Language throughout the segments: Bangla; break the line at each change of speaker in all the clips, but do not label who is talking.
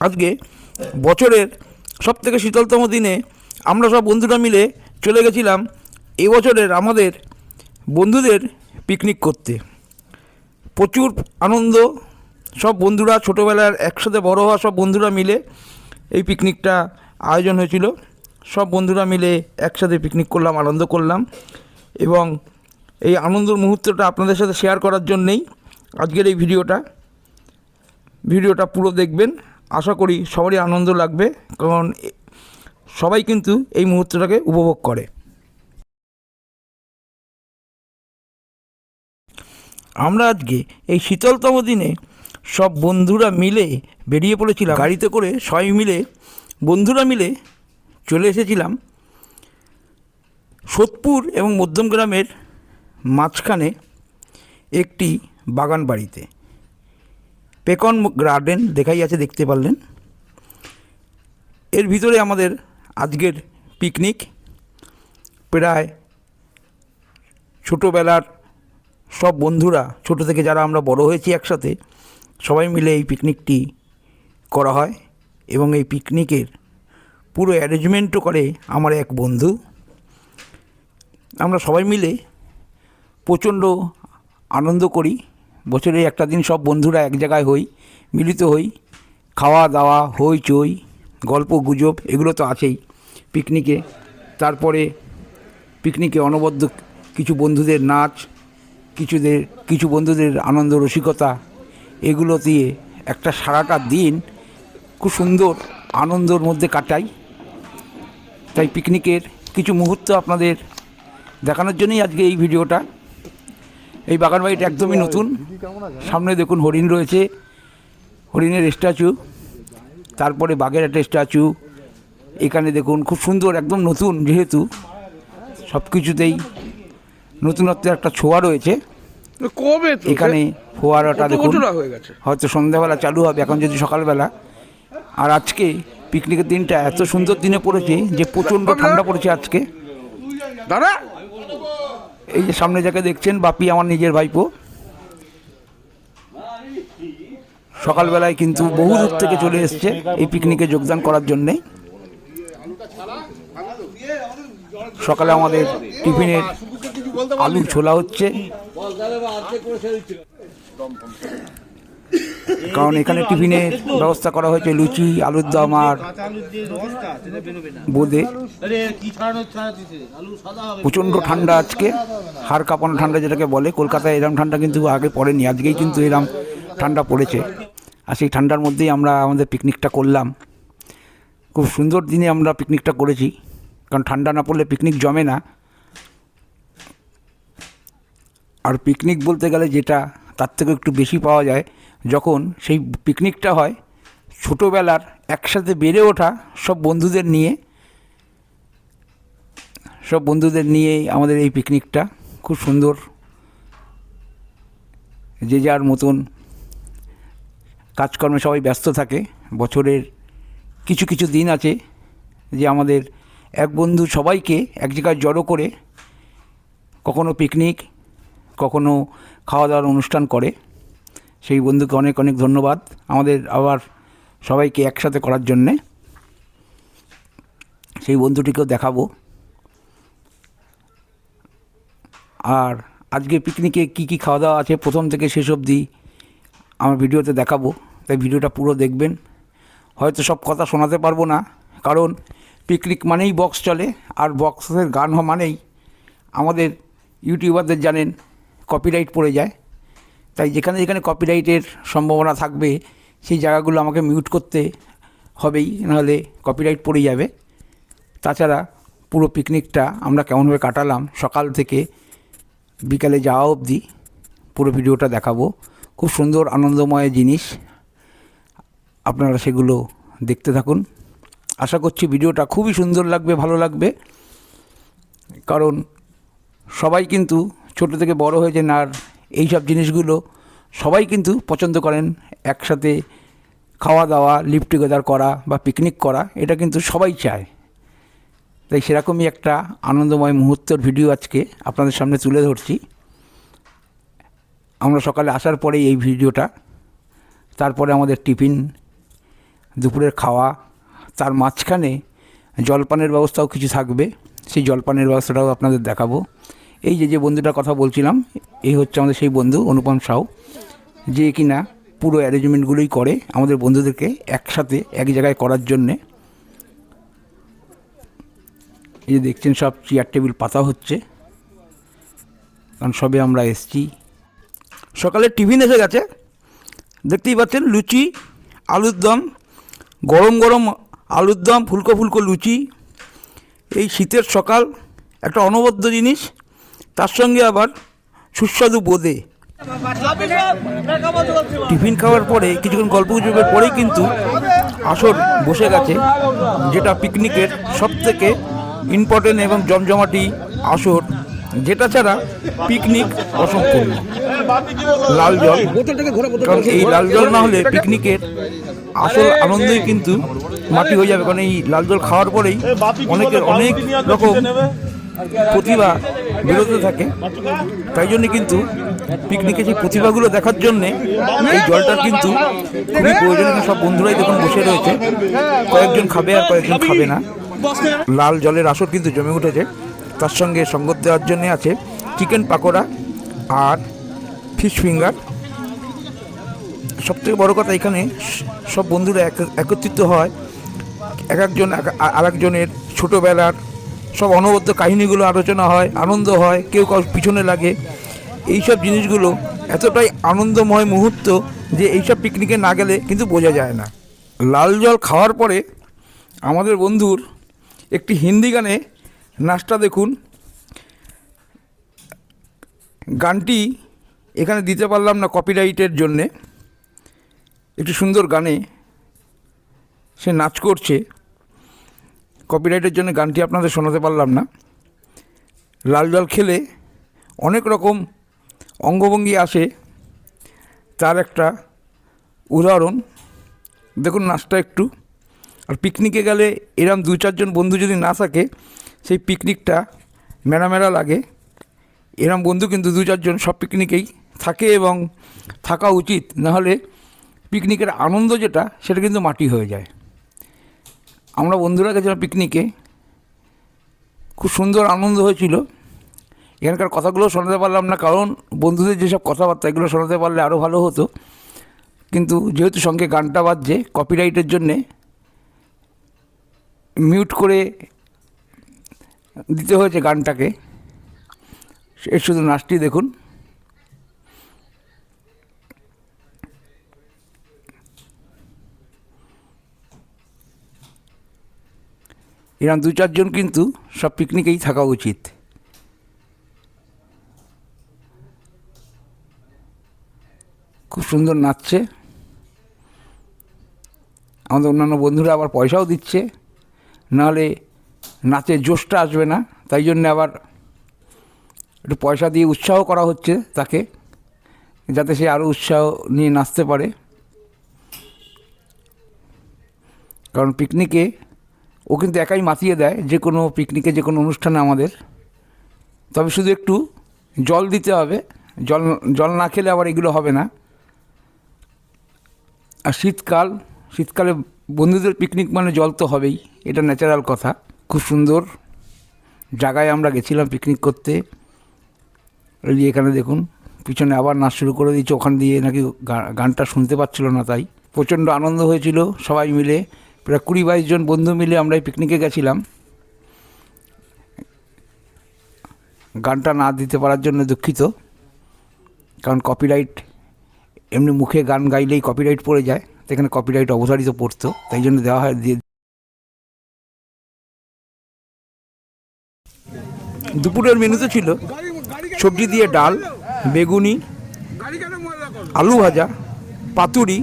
আজকে বছরের সবথেকে শীতলতম দিনে আমরা সব বন্ধুরা মিলে চলে গেছিলাম এবছরের আমাদের বন্ধুদের পিকনিক করতে। প্রচুর আনন্দ, সব বন্ধুরা ছোটোবেলার একসাথে বড় হওয়া সব বন্ধুরা মিলে এই পিকনিকটা আয়োজন হয়েছিল। সব বন্ধুরা মিলে একসাথে পিকনিক করলাম, আনন্দ করলাম এবং এই আনন্দের মুহূর্তটা আপনাদের সাথে শেয়ার করার জন্যেই আজকের এই ভিডিওটা পুরো দেখবেন। আশা করি সবারই আনন্দ লাগবে, কারণ সবাই কিন্তু এই মুহূর্তটাকে উপভোগ করে। আমরা আজকে এই শীতলতম দিনে সব বন্ধুরা মিলে বেরিয়ে পড়েছিলাম গাড়িতে করে। সবাই মিলে বন্ধুরা মিলে চলে এসেছিলাম সোদপুর এবং মধ্যমগ্রামের মাঝখানে একটি বাগান বাড়িতে। পেকন গার্ডেন দেখাই আছে, দেখতে পারলেন। এর ভিতরে আমাদের আজকের পিকনিক। প্রায় ছোটোবেলার সব বন্ধুরা, ছোটো থেকে যারা আমরা বড় হয়েছি একসাথে, সবাই মিলে এই পিকনিকটি করা হয় এবং এই পিকনিকের পুরো অ্যারেঞ্জমেন্টও করে আমার এক বন্ধু। আমরা সবাই মিলে প্রচণ্ড আনন্দ করি। বছরে একটা দিন সব বন্ধুরা এক জায়গায় হই, মিলিত হই, খাওয়া দাওয়া, হইচই, গল্প গুজব এগুলো তো আছেই পিকনিকে। তারপরে পিকনিকে অনবদ্য কিছু বন্ধুদের নাচ, কিছু বন্ধুদের আনন্দ রসিকতা, এগুলো দিয়ে একটা সারাটা দিন খুব সুন্দর আনন্দর মধ্যে কাটাই। তাই পিকনিকের কিছু মুহূর্ত আপনাদের দেখানোর জন্যই আজকে এই ভিডিওটা। এই বাগান বাড়িটা একদমই নতুন। সামনে দেখুন হরিণ রয়েছে, হরিণের স্ট্যাচু, তারপরে বাঘের একটা স্ট্যাচু। এখানে দেখুন খুব সুন্দর, একদম নতুন, যেহেতু সব কিছুতেই নতুনত্বের একটা ছোঁয়া রয়েছে। এখানে ফোয়ারাটা দেখুন, হয়তো সন্ধ্যাবেলা চালু হবে, এখন যদি সকালবেলা। আর আজকে পিকনিকের দিনটা এত সুন্দর দিনে পড়েছে যে প্রচণ্ড ঠান্ডা পড়েছে আজকে। দাদা, এই যে সামনে যাকে দেখছেন, বাপি আমার নিজের ভাইপো। সকালবেলায় কিন্তু বহু দূর থেকে চলে এসছে এই পিকনিকে যোগদান করার জন্যে। সকালে আমাদের টিফিনের আলু ছোলা হচ্ছে, কারণ এখানে টিফিনের ব্যবস্থা করা হয়েছে লুচি, আলুর দম আর বোঁদে। প্রচণ্ড ঠান্ডা আজকে, হাড় কাঁপানো ঠান্ডা যেটাকে বলে। কলকাতায় এরম ঠান্ডা কিন্তু আগে পড়েনি, আজকেই কিন্তু এরম ঠান্ডা পড়েছে। আর সেই ঠান্ডার মধ্যেই আমরা আমাদের পিকনিকটা করলাম। খুব সুন্দর দিনে আমরা পিকনিকটা করেছি, কারণ ঠান্ডা না পড়লে পিকনিক জমে না। আর পিকনিক বলতে গেলে যেটা তার থেকে একটু বেশি পাওয়া যায় যখন সেই পিকনিকটা হয় ছোটোবেলার একসাথে বেড়ে ওঠা সব বন্ধুদের নিয়েই আমাদের এই পিকনিকটা খুব সুন্দর। যে যার মতন কাজকর্মে সবাই ব্যস্ত থাকে। বছরের কিছু কিছু দিন আছে যে আমাদের এক বন্ধু সবাইকে এক জায়গায় জড়ো করে কখনো পিকনিক, কখনো খাওয়া দাওয়ার অনুষ্ঠান করে। সেই বন্ধুকে অনেক অনেক ধন্যবাদ আমাদের আবার সবাইকে একসাথে করার জন্যে। সেই বন্ধুটিকেও দেখাবো। আর আজকে পিকনিকে কি কি খাওয়া দাওয়া আছে প্রথম থেকে শেষ অবধি আমার ভিডিওতে দেখাবো, তাই ভিডিওটা পুরো দেখবেন। হয়তো সব কথা শোনাতে পারবো না, কারণ পিকনিক মানেই বক্স চলে, আর বক্সের গান মানেই আমাদের ইউটিউবারদের জানেন কপিরাইট পড়ে যায়। তাই যেখানে যেখানে কপিরাইটের সম্ভাবনা থাকবে সেই জায়গাগুলো আমাকে মিউট করতে হবেই, নাহলে কপিরাইট পড়ে যাবে। তাছাড়া পুরো পিকনিকটা আমরা কেমনভাবে কাটালাম সকাল থেকে বিকালে যাওয়া অবধি পুরো ভিডিওটা দেখাবো। খুব সুন্দর আনন্দময় জিনিস, আপনারা সেগুলো দেখতে থাকুন। আশা করছি ভিডিওটা খুবই সুন্দর লাগবে, ভালো লাগবে, কারণ সবাই কিন্তু ছোট থেকে বড় হয়েছেন আর এই সব জিনিসগুলো সবাই কিন্তু পছন্দ করেন। একসাথে খাওয়া দাওয়া, লিভ টুগেদার করা বা পিকনিক করা, এটা কিন্তু সবাই চায়। তাই সেরকমই একটা আনন্দময় মুহূর্তের ভিডিও আজকে আপনাদের সামনে তুলে ধরছি। আমরা সকালে আসার পরেই এই ভিডিওটা, তারপরে আমাদের টিফিন দুপুরের খাওয়া, তার মাঝখানে জলপানের ব্যবস্থাও কিছু থাকবে, সেই জলপানের ব্যবস্থাটাও আপনাদের দেখাবো। এই যে বন্ধুটার কথা বলছিলাম, এই হচ্ছে আমাদের সেই বন্ধু অনুপম সাউ, যে কিনা পুরো অ্যারেঞ্জমেন্টগুলোই করে আমাদের বন্ধুদেরকে একসাথে এক জায়গায় করার জন্যে। এই যে দেখছেন সব চেয়ার টেবিল পাতা হচ্ছে, কারণ সবে আমরা এসছি। সকালে টিফিন এসে গেছে, দেখতেই পাচ্ছেন, লুচি, আলুর দম, গরম গরম আলুর দম, ফুলকো ফুলকো লুচি। এই শীতের সকাল একটা অনবদ্য জিনিস, তার সঙ্গে আবার সুস্বাদু বোঁদে। টিফিন খাওয়ার পরে কিছুক্ষণ গল্প গুজবের পরেই কিন্তু আসর বসে গেছে, যেটা পিকনিকের সবথেকে ইম্পর্টেন্ট এবং জমজমাটি আসর, যেটা ছাড়া পিকনিক অসম্পূর্ণ। লাল জল, কারণ এই লাল জল না হলে পিকনিকের আসল আনন্দই কিন্তু মাটি হয়ে যাবে। কারণ এই লাল জল খাওয়ার পরেই অনেকের অনেক রকম প্রতিভা বেরোতে থাকে, তাই জন্য কিন্তু পিকনিকে সেই প্রতিভাগুলো দেখার জন্যে এই জলটার কিন্তু খুবই প্রয়োজনীয়। সব বন্ধুরাই দেখুন বসে রয়েছে, কয়েকজন খাবে আর কয়েকজন খাবে না। লাল জলের আসর কিন্তু জমে উঠেছে, তার সঙ্গে সঙ্গত দেওয়ার জন্যে আছে চিকেন পাকোড়া আর ফিশ ফিঙ্গার। সবথেকে বড় কথা, এখানে সব বন্ধুরা একত্রিত হয়, এক একজন আর একজনের ছোটোবেলার সব অনবদ্য কাহিনীগুলো আলোচনা হয়, আনন্দ হয়, কেউ কারোর পিছনে লাগে। এইসব জিনিসগুলো এতটাই আনন্দময় মুহূর্ত যে এইসব পিকনিকে না গেলে কিন্তু বোঝা যায় না। লাল জল খাওয়ার পরে আমাদের বন্ধুর একটি হিন্দি গানে নাচটা দেখুন। গানটি এখানে দিতে পারলাম না কপিরাইটের জন্যে, একটি সুন্দর গানে সে নাচ করছে, কপিরাইটের জন্য গানটি আপনাদের শোনাতে পারলাম না। লাল জল খেলে অনেক রকম অঙ্গভঙ্গি আসে, তার একটা উদাহরণ দেখুন নাচটা একটু। আর পিকনিকে গেলে এরম 2-4 বন্ধু যদি না থাকে, সেই পিকনিকটা মেলা মেলা লাগে। এরম বন্ধু কিন্তু 2-4 সব পিকনিকেই থাকে এবং থাকা উচিত, নাহলে পিকনিকের আনন্দ যেটা সেটা কিন্তু মাটি হয়ে যায়। আমরা বন্ধুরা গেছিলাম পিকনিকে, খুব সুন্দর আনন্দ হয়েছিল। এখানকার কথাগুলো শোনাতে পারলাম না, কারণ বন্ধুদের যেসব কথাবার্তা এগুলো শোনাতে পারলে আরও ভালো হতো, কিন্তু যেহেতু সঙ্গে গানটা বাজছে, কপিরাইটের জন্যে মিউট করে দিতে হয়েছে গানটাকে। এর শুধু নাচটি দেখুন। এরকম 2-4 কিন্তু সব পিকনিকেই থাকা উচিত। খুব সুন্দর নাচছে, আমাদের অন্যান্য বন্ধুরা আবার পয়সাও দিচ্ছে, নাহলে নাচের জোশটা আসবে না, তাই জন্য আবার একটু পয়সা দিয়ে উৎসাহ করা হচ্ছে তাকে, যাতে সে আরও উৎসাহ নিয়ে নাচতে পারে। কারণ পিকনিকে ও কিন্তু একাই মাতিয়ে দেয়, যে কোনো পিকনিকে, যে কোনো অনুষ্ঠানে আমাদের। তবে শুধু একটু জল দিতে হবে, জল না খেলে আবার এগুলো হবে না। আর শীতকালে বন্ধুদের পিকনিক মানে জল তো হবেই, এটা ন্যাচারাল কথা। খুব সুন্দর জায়গায় আমরা গেছিলাম পিকনিক করতে। এখানে দেখুন পিছনে আবার নাচ শুরু করে দিয়েছে, ওখান দিয়ে নাকি গানটা শুনতে পাচ্ছিল না, তাই প্রচণ্ড আনন্দ হয়েছিল। সবাই মিলে প্রায় 20-22 বন্ধু মিলে আমরা এই পিকনিকে গেছিলাম। গানটা না দিতে পারার জন্য দুঃখিত, কারণ কপিরাইট, এমনি মুখে গান গাইলেই কপিরাইট পড়ে যায়, সেখানে কপিরাইট অবধারিত পড়তো, তাই জন্য দেওয়া হয়। দুপুরের মেনুতে ছিল সবজি দিয়ে ডাল, বেগুনি, আলু ভাজা, পাতুরি,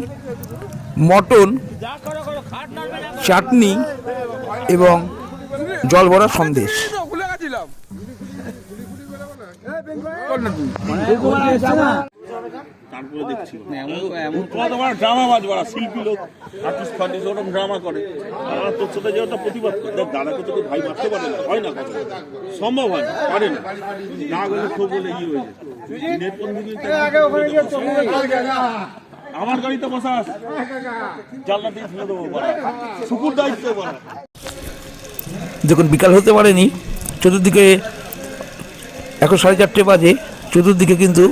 মটন, চাটনি এবং জল ভরা সন্দেশ।
তারপরে দেখছি তোমার ড্রামা বাজ বাড়া শিল্পী লোক আর্টিস্ট ফার্টিস্ট ওরকম ড্রামা করে, আর তোর সাথে যে ওটা প্রতিবাদ করে দেখ, দাদাকে তো ভাই মারতে পারে না, হয় না, সম্ভব হয় না, পারে না, না গেলে খুব বলে হয়ে যায়। আমার গাড়িতে বসাস, জানলা দিয়ে ফেলে দেবো বড়া। শুকুর দায়িত্ব বড়া।
দেখুন বিকাল হতে পারেনি, চতুর্দিকে এখন 4:30 বাজে, চতুর্দিকে কিন্তু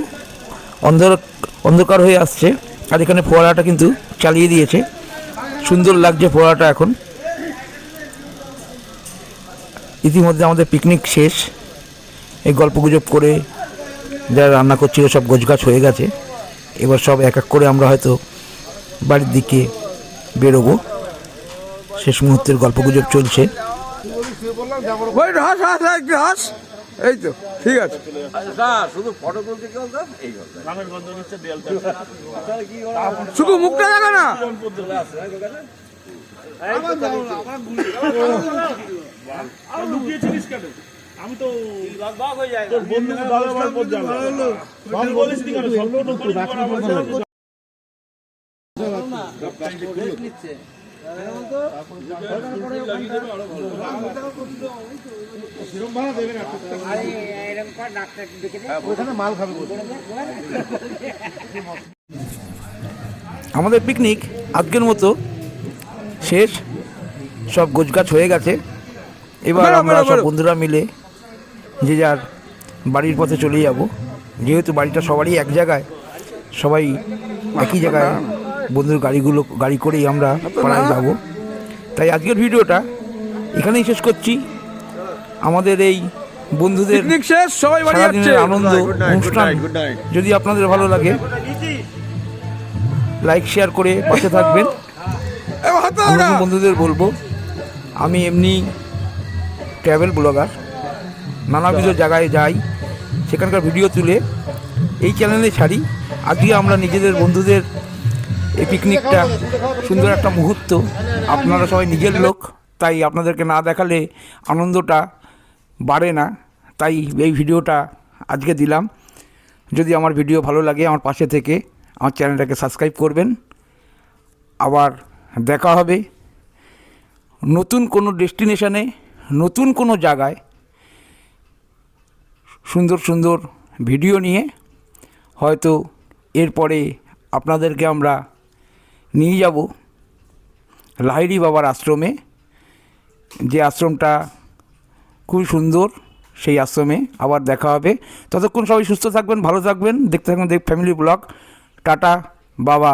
অন্ধকার হয়ে আসছে। আর এখানে ফোয়ারাটা কিন্তু চালিয়ে দিয়েছে, সুন্দর লাগছে ফোয়ারাটা। এখন ইতিমধ্যে আমাদের পিকনিক শেষ, এই গল্পগুজব করে যারা রান্না করছিল সব গোছগাছ হয়ে গেছে। এবার সব এক এক করে আমরা হয়তো বাড়ির দিকে বেরোবো। শেষ মুহূর্তের গল্পগুজব চলছে। এই তো ঠিক আছে,
শুধু ফটো তুলতে কেউ এই
রামের গন্ধ নিচ্ছে দেয়ালটা।
শুধু মুখটা দেখা না।
লুকিয়েছিলিস কেন? আমি তো তোর বন্ধুকে দাদা ভাই পর জানলাম। তুই বলিস নি কেন? সব তো করি বড়
আমাদের পিকনিক আজকের মতো শেষ, সব গোছগাছ হয়ে গেছে। এবার আমরা সব বন্ধুরা মিলে যে যার বাড়ির পথে চলে যাব। যেহেতু বাড়িটা সবারই এক জায়গায়, সবাই একই জায়গায় বন্ধুর গাড়ি করেই আমরা পাড়ায় যাব। তাই আজকের ভিডিওটা এখানেই শেষ করছি। আমাদের এই বন্ধুদের সারাদিনের আনন্দ অনুষ্ঠান যদি আপনাদের ভালো লাগে, লাইক শেয়ার করে পাশে থাকবেন। আমরা বন্ধুদের বলবো, আমি এমনি ট্রাভেল ব্লগার, নানাবিধ জায়গায় যাই, সেখানকার ভিডিও তুলে এই চ্যানেলে ছাড়ি। আজকে আমরা নিজেদের বন্ধুদের এই পিকনিকটা সুন্দর একটা মুহূর্ত, আপনারা সবাই নিজের লোক, তাই আপনাদেরকে না দেখালে আনন্দটা বাড়ে না। তাই এই ভিডিওটা আজকে দিলাম। যদি আমার ভিডিও ভালো লাগে আমার পাশে থেকে আমার চ্যানেলটাকে সাবস্ক্রাইব করবেন। আবার দেখা হবে নতুন কোনো ডেস্টিনেশনে, নতুন কোনো জায়গায় সুন্দর সুন্দর ভিডিও নিয়ে। হয়তো এরপরে আপনাদেরকে আমরা নিয়ে যাব লাহিড়ী বাবার আশ্রমে, যে আশ্রমটা খুব সুন্দর। সেই আশ্রমে আবার দেখা হবে। ততক্ষণ সবাই সুস্থ থাকবেন, ভালো থাকবেন, দেখতে থাকবেন ফ্যামিলি ব্লগ। টাটা বাবা।